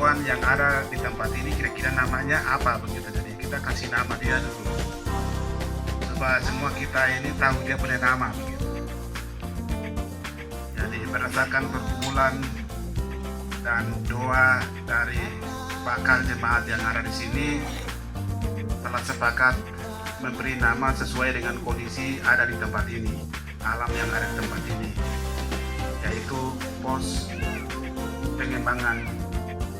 persekutuan yang ada di tempat ini kira-kira namanya apa begitu. Jadi kita kasih nama dia dulu supaya semua kita ini tahu dia punya nama begitu. Jadi berdasarkan perkumpulan dan doa dari bakal jemaat yang ada di sini telah sepakat memberi nama sesuai dengan kondisi ada di tempat ini, alam yang ada di tempat ini, yaitu pos pengembangan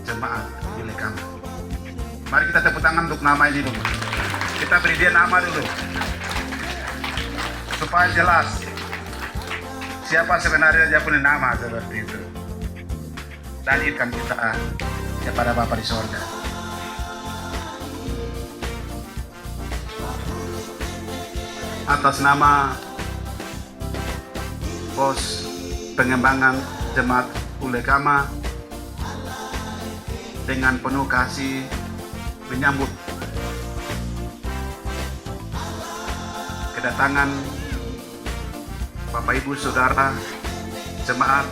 jemaat milik kami. Mari kita tepuk tangan untuk nama ini dulu. Kita beri dia nama dulu supaya jelas siapa sebenarnya dia punya nama seperti itu. Dan ikan kita kepada Bapa di sorga. Atas nama pos pengembangan jemaat Ulekama, dengan penuh kasih menyambut kedatangan Bapak Ibu Saudara jemaat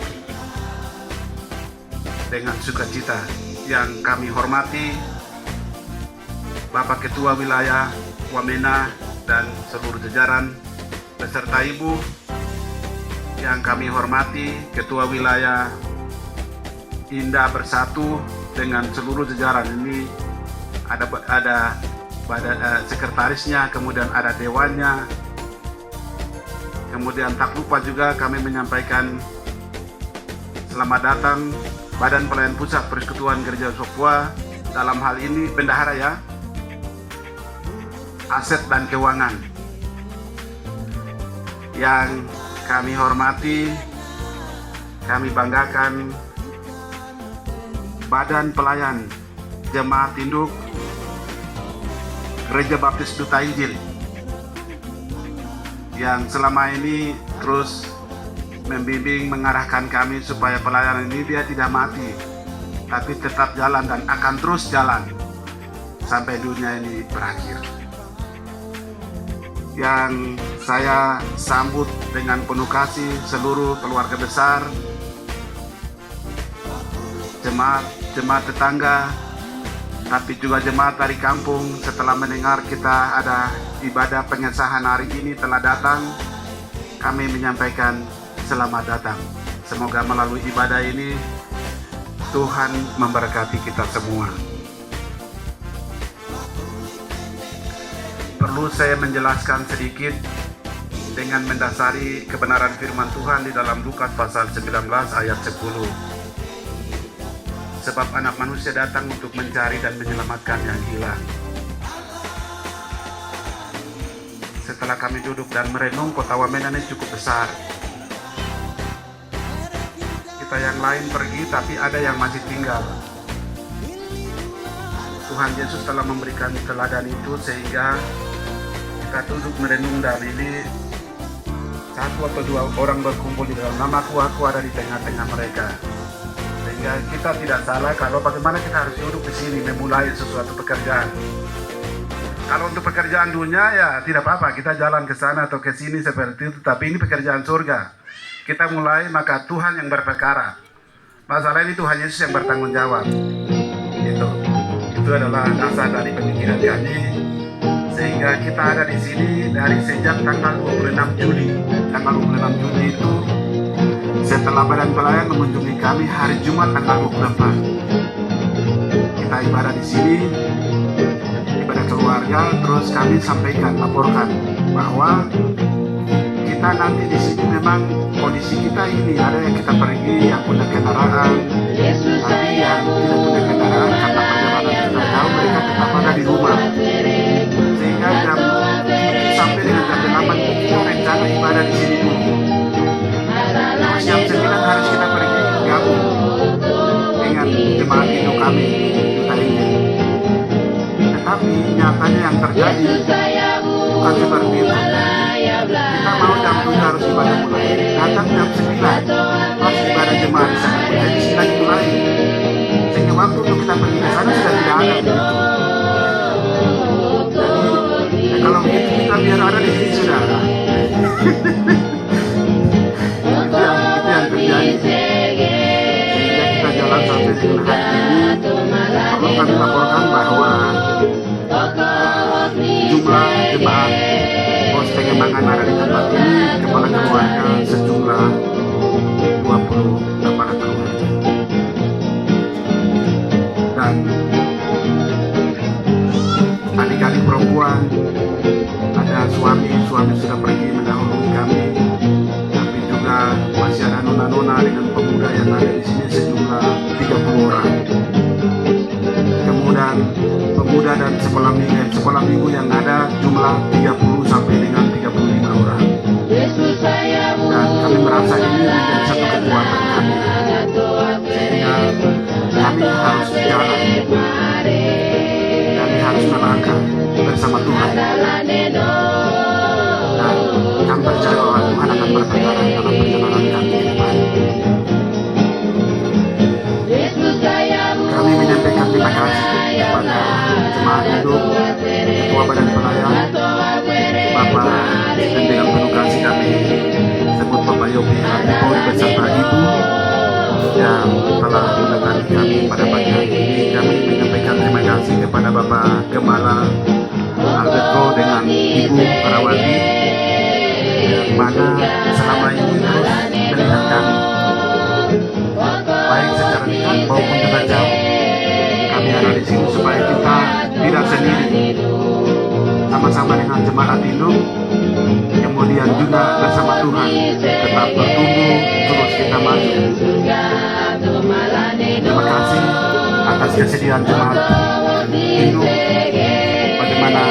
dengan sukacita. Yang kami hormati Bapak Ketua Wilayah Wamena dan seluruh jajaran beserta Ibu. Yang kami hormati Ketua Wilayah Indah Bersatu dengan seluruh jajaran. Ini ada sekretarisnya, kemudian ada dewannya, kemudian tak lupa juga kami menyampaikan selamat datang Badan Pelayan Pusat Persekutuan Gereja Sokwa, dalam hal ini bendahara ya, aset dan keuangan. Yang kami hormati, kami banggakan Badan Pelayan Jemaat Induk Gereja Baptis Duta Injil, yang selama ini terus membimbing, mengarahkan kami supaya pelayanan ini dia tidak mati, tapi tetap jalan dan akan terus jalan sampai dunia ini berakhir. Yang saya sambut dengan penuh kasih seluruh keluarga besar, jemaat tetangga, tapi juga jemaat dari kampung. Setelah mendengar kita ada ibadah pengesahan hari ini telah datang, kami menyampaikan selamat datang. Semoga melalui ibadah ini Tuhan memberkati kita semua. Perlu saya menjelaskan sedikit dengan mendasari kebenaran firman Tuhan di dalam Lukas pasal 19 ayat 10. Sebab anak manusia datang untuk mencari dan menyelamatkan yang hilang. Setelah kami duduk dan merenung, kota Wamena ini cukup besar. Kita yang lain pergi, tapi ada yang masih tinggal. Tuhan Yesus telah memberikan teladan itu sehingga kita duduk merenung, dan ini satu atau dua orang berkumpul di dalam namaku, aku ada di tengah-tengah mereka. Sehingga kita tidak salah kalau bagaimana kita harus duduk di sini memulai sesuatu pekerjaan. Kalau untuk pekerjaan dunia ya tidak apa-apa, kita jalan ke sana atau ke sini seperti itu, tapi ini pekerjaan surga. Kita mulai, maka Tuhan yang berperkara. Masalah ini Tuhan Yesus yang bertanggung jawab. Itu adalah dasar dari pemikiran kami, sehingga kita ada di sini dari sejak tanggal 26 Juli. Tanggal 26 Juli itu setelah Badan Pelayan mengunjungi kami hari Jumat tanggal 24. Kita ibadah di sini, ibadah keluarga, terus kami sampaikan, laporkan bahwa kita nanti di sini memang kondisi kita ini, ada yang kita pergi yang punya kendaraan, tapi yang tidak punya kendaraan karena perjalanan kita jauh, mereka tetap ada di rumah. Sehingga sampai dengan jam 8 kita rencana ibadah di sini dulu. Terus jam 9 harus kita pergi gabung dengan jemaat induk kami Duta Injil. Tetapi nyatanya yang terjadi bukan seperti itu. Kita mau jam 7 harus ibadah mulai, datang jam 9 pas ibadah jemaat di sana jadi sudah dimulai, sehingga waktu untuk kita pergi ke sana sudah tidak ada begitu. Jadi ya kalau begitu kita biar ada di sini sudah ada. Itu yang terjadi, sehingga kita jalan sampai dengan hari ini perlu kami laporkan bahwa jumlah jemaat pos pengembangan ada di tempat ini kepala keluarga sejumlah 20 kepala keluarga, dan adik-adik perempuan, ada suami sudah pergi mendahului kami, tapi juga masih ada nona-nona dengan pemuda yang ada di sini sejumlah 30 orang. Kemudian pemuda dan sekolah minggu yang ada jumlah 30 sampai dengan 35 orang. Dan kami merasa ini menjadi satu kekuatan kami, sehingga kami harus jalan, kami harus melangkah bersama Tuhan, dan kami percaya bahwa Tuhan akan berkata dalam perjalanan kami ke depan. Kami menyampaikan terima kasih kepada jemaat hidup, ketua badan pelayan, Bapak, dan dengan penuh kasih kami sebut Bapak Yopi Hatipori beserta Ibu yang telah mendatangi kami pada pagi hari ini. Kami menyampaikan terima kasih kepada Bapak Gembala Alberto dengan Ibu Parawati yang mana selama ini terus melihat kami baik secara dekat maupun juga jauh. Kami ada di sini supaya kita tidak sendiri, sama-sama dengan jemaat induk, kemudian juga bersama Tuhan tetap bertumbuh, terus kita maju. Terima kasih atas kesediaan jemaat induk, bagaimana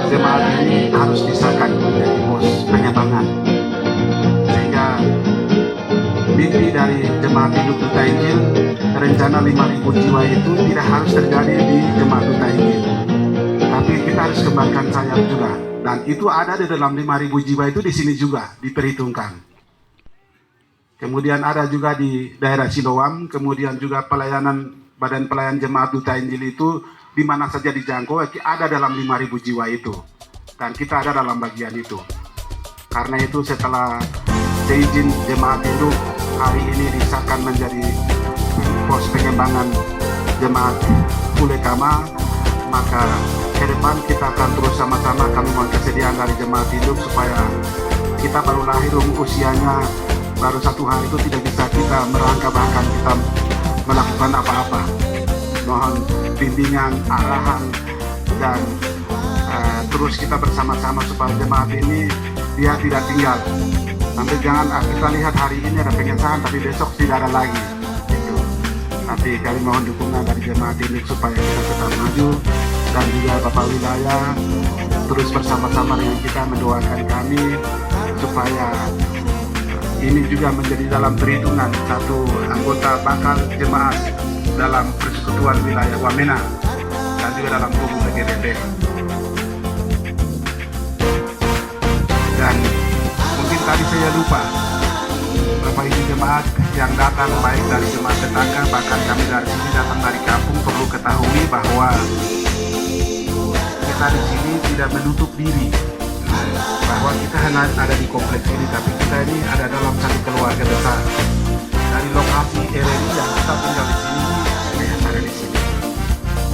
jemaat ini harus disahkan menjadi pos pengembangan, sehingga mimpi dari jemaat induk Duta Injil rencana 5.000 jiwa itu tidak harus terjadi di jemaat Duta Injil, tapi kita harus kembangkan sayap juga, dan itu ada di dalam 5.000 jiwa itu di sini juga diperhitungkan. Kemudian ada juga di daerah Siloam, kemudian juga pelayanan badan pelayan jemaat Duta Injil itu di mana saja dijangkau ada dalam 5.000 jiwa itu, dan kita ada dalam bagian itu. Karena itu setelah seizin jemaat induk hari ini disahkan menjadi pos pengembangan jemaat Fulekama, maka ke depan kita akan terus sama-sama kami mohon kesediaan dari jemaat induk supaya kita baru lahir usianya baru 1 hari itu tidak bisa kita merangkak bahkan kita melakukan apa-apa. Mohon bimbingan, arahan, dan terus kita bersama-sama supaya jemaat ini dia tidak tinggal. Nanti jangan kita lihat hari ini ada pengesahan tapi besok tidak ada lagi gitu. Tapi kami mohon dukungan dari jemaat ini supaya kita tetap maju, dan juga Bapak Wilayah terus bersama-sama dengan kita mendoakan kami supaya ini juga menjadi dalam perhitungan satu anggota bakal jemaat dalam persekutuan wilayah Wamena dan juga dalam tubuh PGBP. Dan mungkin tadi saya lupa, Bapak Ibu jemaat yang datang baik dari jemaat tetangga, bahkan kami dari sini datang dari kampung, perlu ketahui bahwa kita di sini tidak menutup diri bahwa kita hanya ada di kompleks ini, tapi kita ini ada dalam satu keluarga besar. Dari lokasi RRI yang kita tinggal di sini, saya ada di sini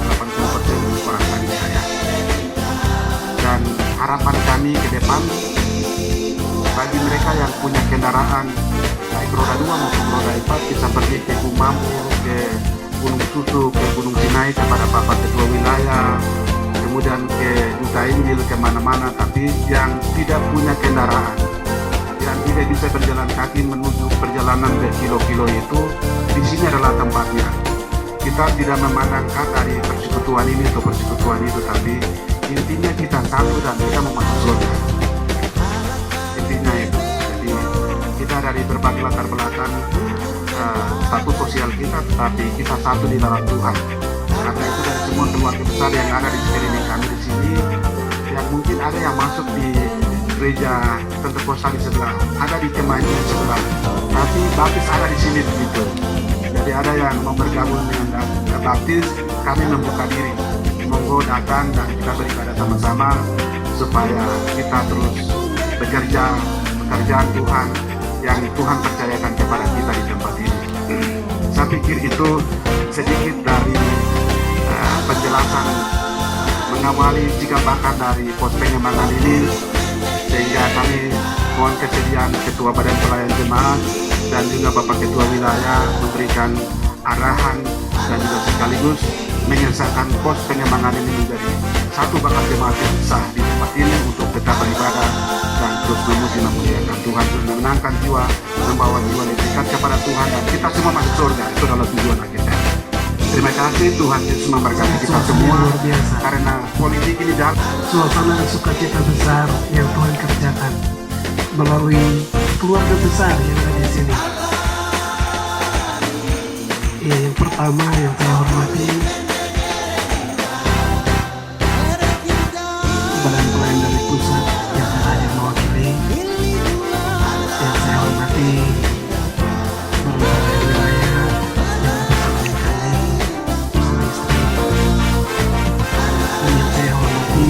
80% orang tadi saya. Dan harapan kami ke depan bagi mereka yang punya kendaraan baik roda 2 maupun roda 4 bisa pergi ke Gumamur, ke Gunung Susu, ke Gunung Sinai kepada Bapak Ketua Wilayah, kemudian ke Duta Injil kemana-mana, tapi yang tidak punya kendaraan, yang tidak bisa berjalan kaki menuju perjalanan berkilo-kilo itu, di sini adalah tempatnya. Kita tidak memandangkan dari persekutuan ini atau persekutuan itu, tapi intinya kita satu dan kita mau masuk surga. Intinya itu. Jadi kita dari berbagai latar belakang status sosial kita, tetapi kita satu di dalam Tuhan. Karena itu dari semua keluarga besar yang ada di sekeliling kami di sini, yang mungkin ada yang masuk di gereja Pentakosta di sebelah, ada di Kemangi di sebelah, tapi baptis ada di sini begitu. Jadi ada yang mau bergabung dengan baptis, kami membuka diri, monggo datang dan kita beribadah sama-sama supaya kita terus bekerja pekerjaan Tuhan yang Tuhan percayakan kepada kita di tempat ini. mungkin itu sedikit dari penjelasan mengawali jika bakar dari pos pengembangan ini, sehingga kami mohon kesediaan Ketua Badan Pelayan Jemaat dan juga Bapak Ketua Wilayah memberikan arahan dan juga sekaligus menyelesaikan pos pengembangan ini menjadi satu bakal jemaat yang sah di tempat ini untuk tetap beribadah dan terus memuji memuliakan Tuhan, dan menenangkan jiwa, membawa jiwa lebih dekat kepada Tuhan, dan kita semua masuk surga. Itu adalah tujuan kita. Terima kasih, Tuhan Yesus memberkati kita semua, luar biasa. karena politik ini jalan. Suasana sukacita besar yang Tuhan kerjakan melalui keluarga besar yang ada di sini. Ya, yang pertama yang saya hormati Badan Pelayan dari pusat yang saya hadir mewakili. Yang saya hormati Badan Pelayan wilayah yang bersama kami bersama istri. Dan yang saya hormati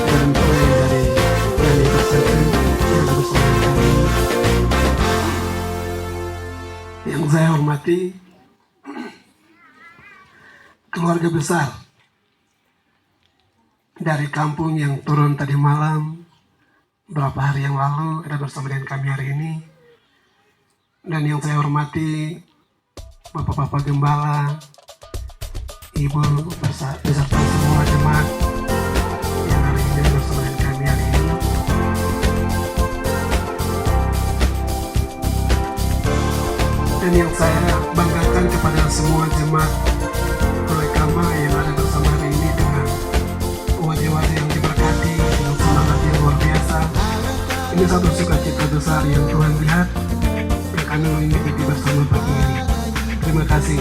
Badan Pelayan dari Universitas yang bersama kami. Yang saya hormati keluarga besar dari kampung yang turun tadi malam, beberapa hari yang lalu ada bersama dengan kami hari ini. Dan yang saya hormati Bapak-Bapak Gembala, Ibu beserta semua jemaat yang hari ini bersama dengan kami hari ini. Dan yang saya banggakan kepada semua jemaat Kama yang ada bersama hari ini dengan wajah-wajah yang diberkati dengan semangat yang luar biasa. Ini satu sukacita besar yang Tuhan lihat yang kami memiliki bersama pagi ini. Terima kasih.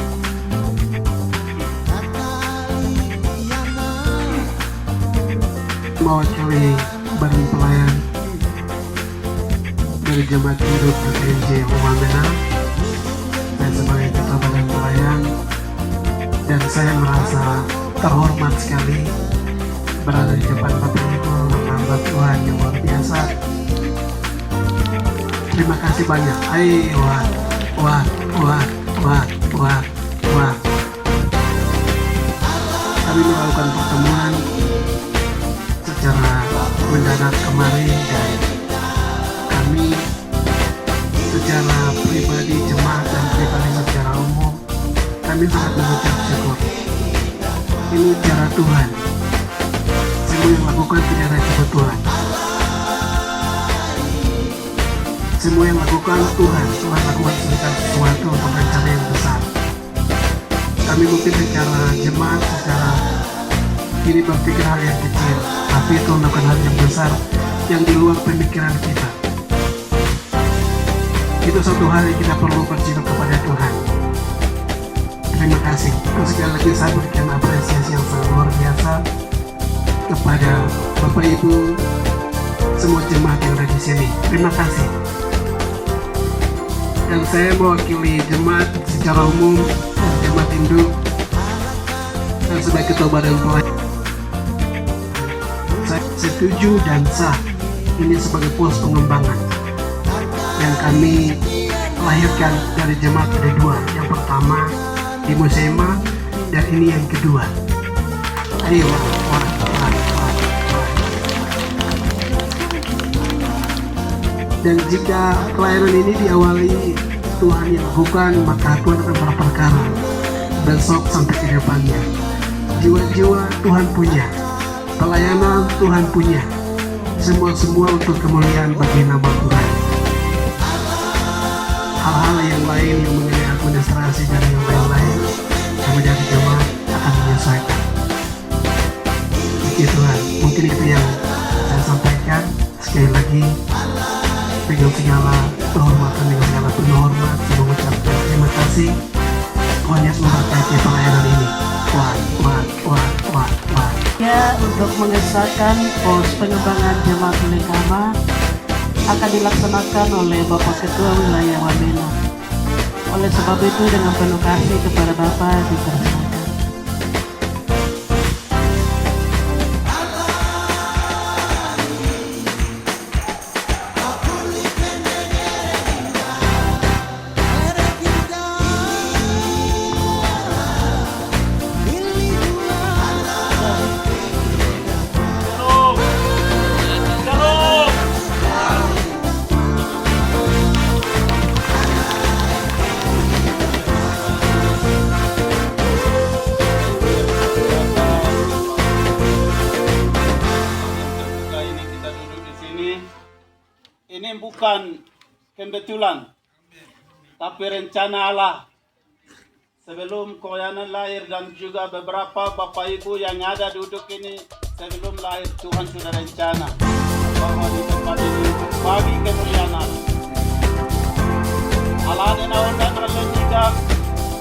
Mewakili Badan Pelayan dari Jemaat Hidup PPNJ Wamena, saya sebagai Ketua Badan Pelayan, dan saya merasa terhormat sekali berada di depan Bapak Ibu hamba Tuhan yang luar biasa. Terima kasih banyak. Wah. Kami melakukan pertemuan secara mendadak kemarin, dan kami secara pribadi jemaat dan pribadi secara umum kami sangat mengucap syukur. Ini cara Tuhan. Semua yang lakukan tidak ada kebetulan. Semua yang lakukan Tuhan lakukan sesuatu untuk rencana yang besar. Kami mungkin secara jemaat, secara ini berpikir hal yang kecil, tapi itu melakukan hal yang besar yang di luar pemikiran kita. Itu satu hal yang kita perlu bersyukur kepada Tuhan. Terima kasih. Terus sekali lagi saya berikan apresiasi yang sangat luar biasa kepada Bapak Ibu semua jemaat yang ada di sini. Terima kasih. Dan saya mewakili jemaat secara umum dan jemaat induk dan sebagai Ketua Badan Pelayan, saya setuju dan sah ini sebagai pos pengembangan yang kami lahirkan dari jemaat ada dua. Yang pertama di Musema, dan ini yang kedua. Ayo, Dan jika pelayanan ini diawali Tuhan yang lakukan, maka Tuhan akan berperkara besok sampai ke depannya. Jiwa-jiwa Tuhan punya, pelayanan Tuhan punya, semua untuk kemuliaan bagi nama Tuhan. Hal-hal yang lain yang mengenai administrasi dan yang lain-lain yang menjadi jemaat akan menyesuaikan. Puji Tuhan, mungkin itu yang saya sampaikan. Sekali lagi, dengan segala kehormatan, dengan segala penuh hormat, saya mengucapkan terima kasih. Tuhan Yesus memberkati pelayanan ini. Wah. Ya, untuk mengesahkan pos pengembangan jemaat Lekama akan dilaksanakan oleh Bapak Ketua Wilayah Wamena. Oleh sebab itu, dengan penuh kasih kepada Bapak dipersilakan. bukan kebetulan, tapi rencana Allah. Sebelum Koyanan lahir dan juga beberapa Bapak Ibu yang ada duduk ini, sebelum lahir Tuhan sudah rencana bahwa di tempat ini bagi kemuliaan Allah. Allah dan Allah dan juga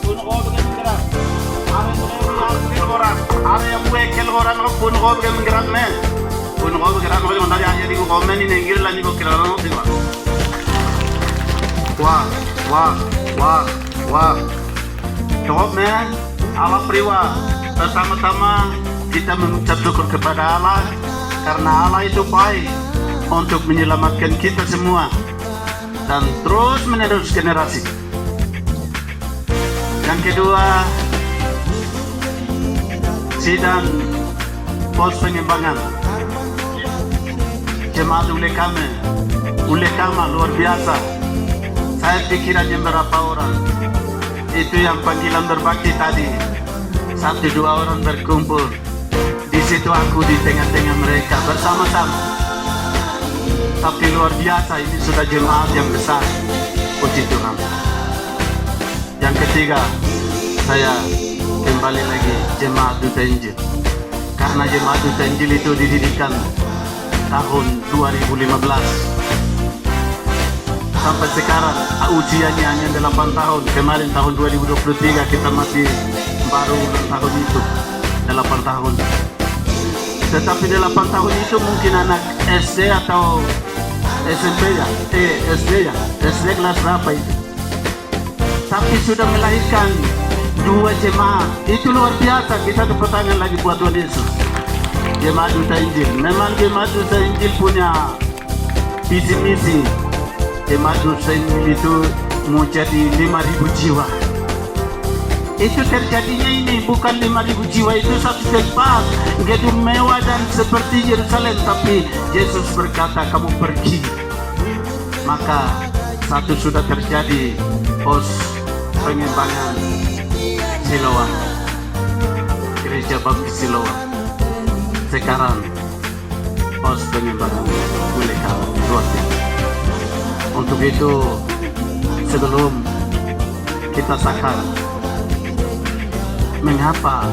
pun kau bergerak. Ada yang wekel orang pun kau bergerak nih. Pun kau bergerak kalau yang tadi aja di komen ini ngir lagi kau kira orang sih pak. Wah. Cukup nih, Allah priwa. Bersama-sama kita mengucap syukur kepada Allah karena Allah itu baik untuk menyelamatkan kita semua dan terus menerus generasi. Yang kedua, sidang pos pengembangan jemaat Ulekama luar biasa. Saya pikir aja berapa orang itu yang panggilan berbakti tadi, 1-2 orang berkumpul. Di situ aku di tengah-tengah mereka bersama-sama. Tapi luar biasa, ini sudah jemaat yang besar. Puji Tuhan. Yang ketiga, saya kembali lagi jemaat Duta Injil. Karena jemaat Duta Injil itu didirikan tahun 2015. Sampai sekarang usianya hanya 8 tahun. Kemarin tahun 2023 kita masih baru tahun itu 8 tahun. Tetapi 8 tahun itu mungkin anak SD atau SMP ya, SD kelas berapa itu. Tapi sudah melahirkan 2 jemaat. Itu luar biasa. Kita tepuk tangan lagi buat Tuhan Yesus. Jemaat Duta Injil. Memang jemaat Duta Injil punya visi misi. Jemaat Duta Injil itu mau jadi 5.000 jiwa. Itu terjadinya ini bukan 5.000 jiwa, itu satu tempat gedung mewah dan seperti Yerusalem. Tapi Yesus berkata kamu pergi. Maka satu sudah terjadi pos pengembangan Siloam, Gereja Baptis Siloam. Sekarang pos pengembangan Ulekama luar biasa. Untuk itu sebelum kita sakar mengapa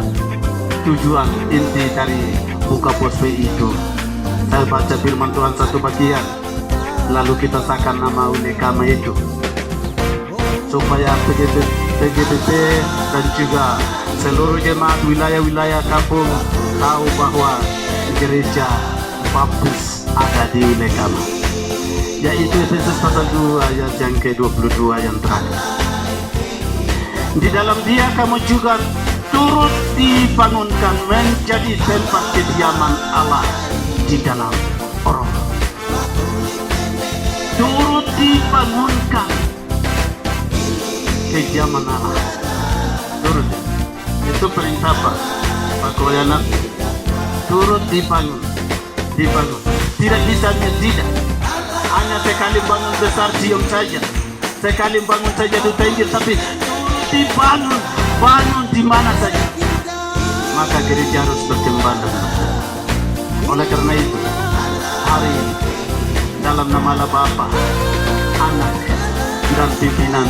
tujuan inti dari buka pos PI itu, saya baca firman Tuhan satu bagian, lalu kita sakar nama Ulekama itu supaya PGBP dan juga seluruh jemaat wilayah-wilayah kampung tahu bahwa gereja Baptis ada di Ulekama, yaitu Efesus pasal 2 ayat yang ke-22 yang terakhir. Di dalam dia kamu juga turut dibangunkan menjadi tempat kediaman Allah di dalam roh. Turut dibangunkan kediaman Allah. Turut. Itu perintah Pak Koyanan. Turut dibangun. Tidak bisa tidak. Hanya sekali bangun besar Zion saja, sekali bangun saja Duta Injil, tapi bangun di mana saja, maka gereja harus berkembang. Oleh karena itu, hari ini dalam nama Allah Bapa, Anak, dan pimpinan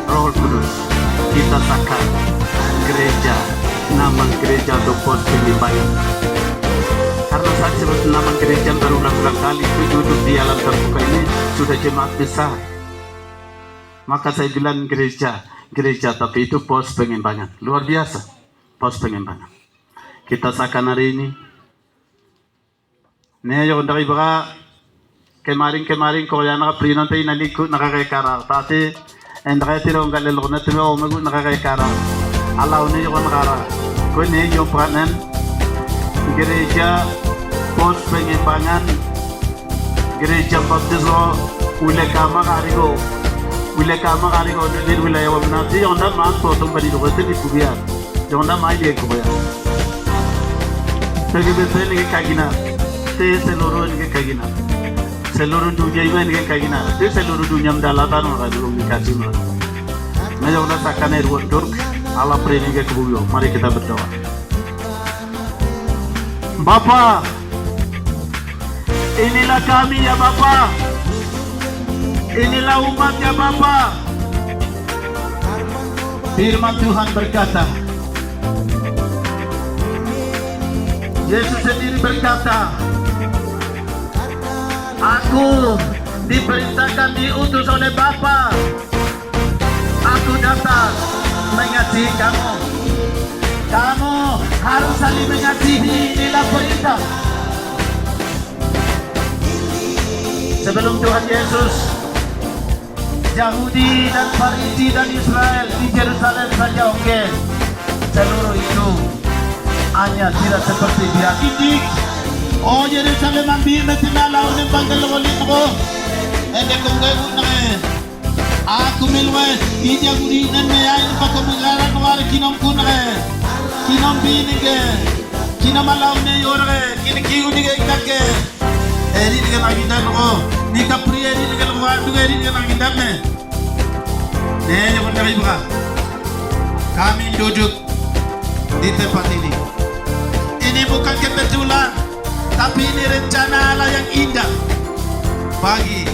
Roh Kudus, kita sakar gereja, nama gereja atau pos pengembangan. Karena saat sebut nama gereja berulang-ulang kali itu duduk di alam terbuka ini sudah jemaat besar. Maka saya bilang gereja, tapi itu pos pengembangan. Luar biasa, pos pengembangan. Kita sakan hari ini. Nih yang dari baka kemarin kau yang nakapri nanti nalikut nakakekara. Tapi endaknya tidak nggak lelok nanti mau magu nakakekara. Allah ini yang nakara. Kau nih yang peranan gereja pos pengembangan gereja Baptis Ulekama karigo dari wilayah Waminati yang dah masuk potong pada itu di Kubiar yang dah main di Kubiar. Tapi betul ni kagina, seluruh ni kagina, seluruh dunia ini kagina, seluruh dunia mendalatan orang dulu dikasih orang. Nah yang dah sakane ruang Turk, Allah beri ni kebuyo. Mari kita berdoa. Bapa, inilah kami ya Bapa. Inilah umatnya Bapa. Firman Tuhan berkata, Yesus sendiri berkata, Aku diperintahkan diutus oleh Bapa. Aku datang mengasihi kamu. Kamu harus saling mengasihi, inilah perintah. Sebelum Tuhan Yesus, Yahudi dan Farisi dan Israel di Yerusalem saja oke. Seluruh itu hanya tidak seperti dia didik. Oh Yerusalem ambil na tinalaw ng panggalawalin ko. Ede kung gawin na aku milwe di Yahudi nan mayayin pa kamagaran wala kinom ko na kinom binige kinamalaw na yore kinikiyo ni kake. Edi ni nagidan ko ni kapri edi ni kalwado edi ni nagidan me. Yo dari buka. Kami duduk di tempat ini. Ini bukan kebetulan, tapi ini rencana Allah yang indah bagi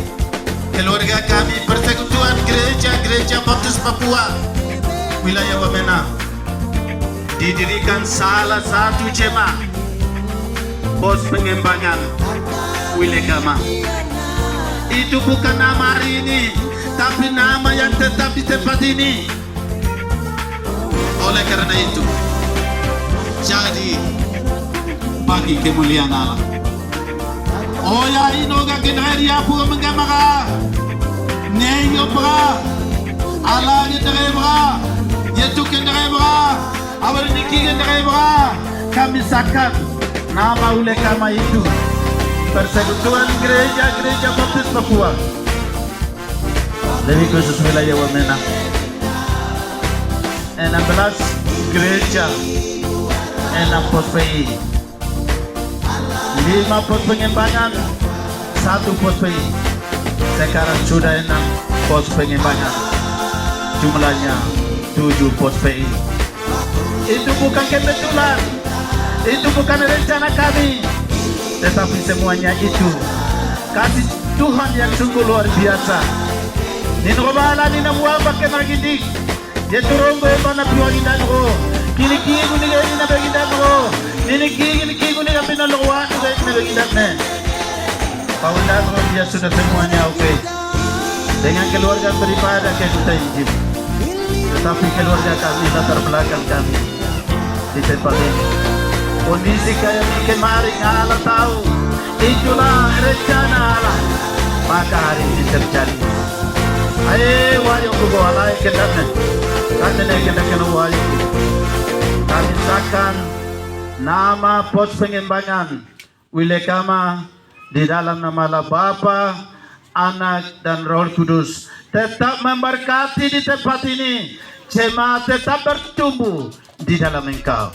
keluarga kami Persekutuan Gereja Baptis Papua wilayah Wamena. Didirikan salah satu jemaah pos pengembangan Wilekama. Itu bukan nama hari ini, tapi nama yang tetap di tempat ini. Oleh karena itu, jadi bagi kemuliaan Allah. Oh ya inoga kenari apu mengamara. Neyo bra. Allah kenari bra. Yetu kenari bra. Awal niki kenari bra. Kami sakan nama Wilekama itu Persekutuan Gereja Baptis Papua. Lebih khusus wilayah Wamena. 16 gereja, 6 pos PI, 5 pos pengembangan, 1 pos PI. Sekarang sudah 6 pos pengembangan, jumlahnya 7 pos PI. Itu bukan kebetulan, itu bukan rencana kami, tetapi semuanya itu kasih Tuhan yang sungguh luar biasa. Ninrobala ninamuamba kenagidik. Dia turun ke mana piwagidan ko. Kiniki ko ni na bagidan ko. Kiniki ko ni pinalawan ko na bagidan na. Paulan ko dia sudah semuanya oke. Dengan keluarga beribadah ke kita Injil. Tetapi keluarga kami latar belakang kami di tempat ini. Kondisi kayak ini kemarin Allah tahu. Itulah rencana Allah. Maka hari ini terjadi. Ayo wayo ko alay kendatna. Kami misalkan nama pos pengembangan Wilekama di dalam nama Allah Bapa, Anak dan Roh Kudus tetap memberkati di tempat ini. Jemaat tetap bertumbuh di dalam Engkau.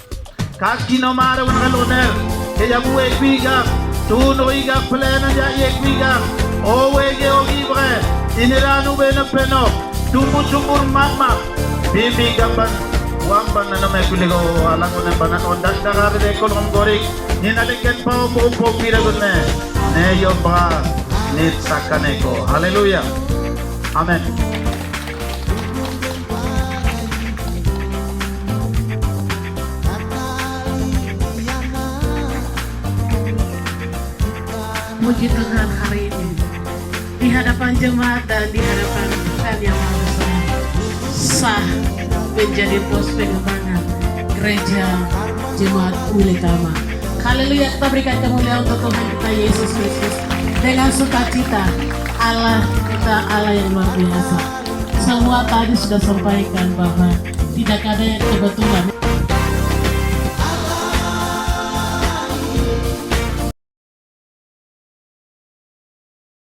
Kaki nomor wanaloner, kaya buwe biga, tuno iga plena ya biga, owege ogibre, iniranu bena peno, tumbuh mama. Bibi gamban wamban na namay kuligo alang ko ng banan ondak dakar de kolong gorik ninaliken pa po piragon ne yo pa nit sakaneko. Haleluya, amen. Puji Tuhan hari ini di hadapan jemaat dan di hadapan Tuhan yang Maha Besar, sah menjadi pos pengembangan gereja jemaat Wilekama. Haleluya, kita berikan kemuliaan untuk Tuhan kita Yesus Kristus dengan sukacita. Allah kita Allah yang luar biasa. Semua tadi sudah sampaikan bahwa tidak ada yang kebetulan.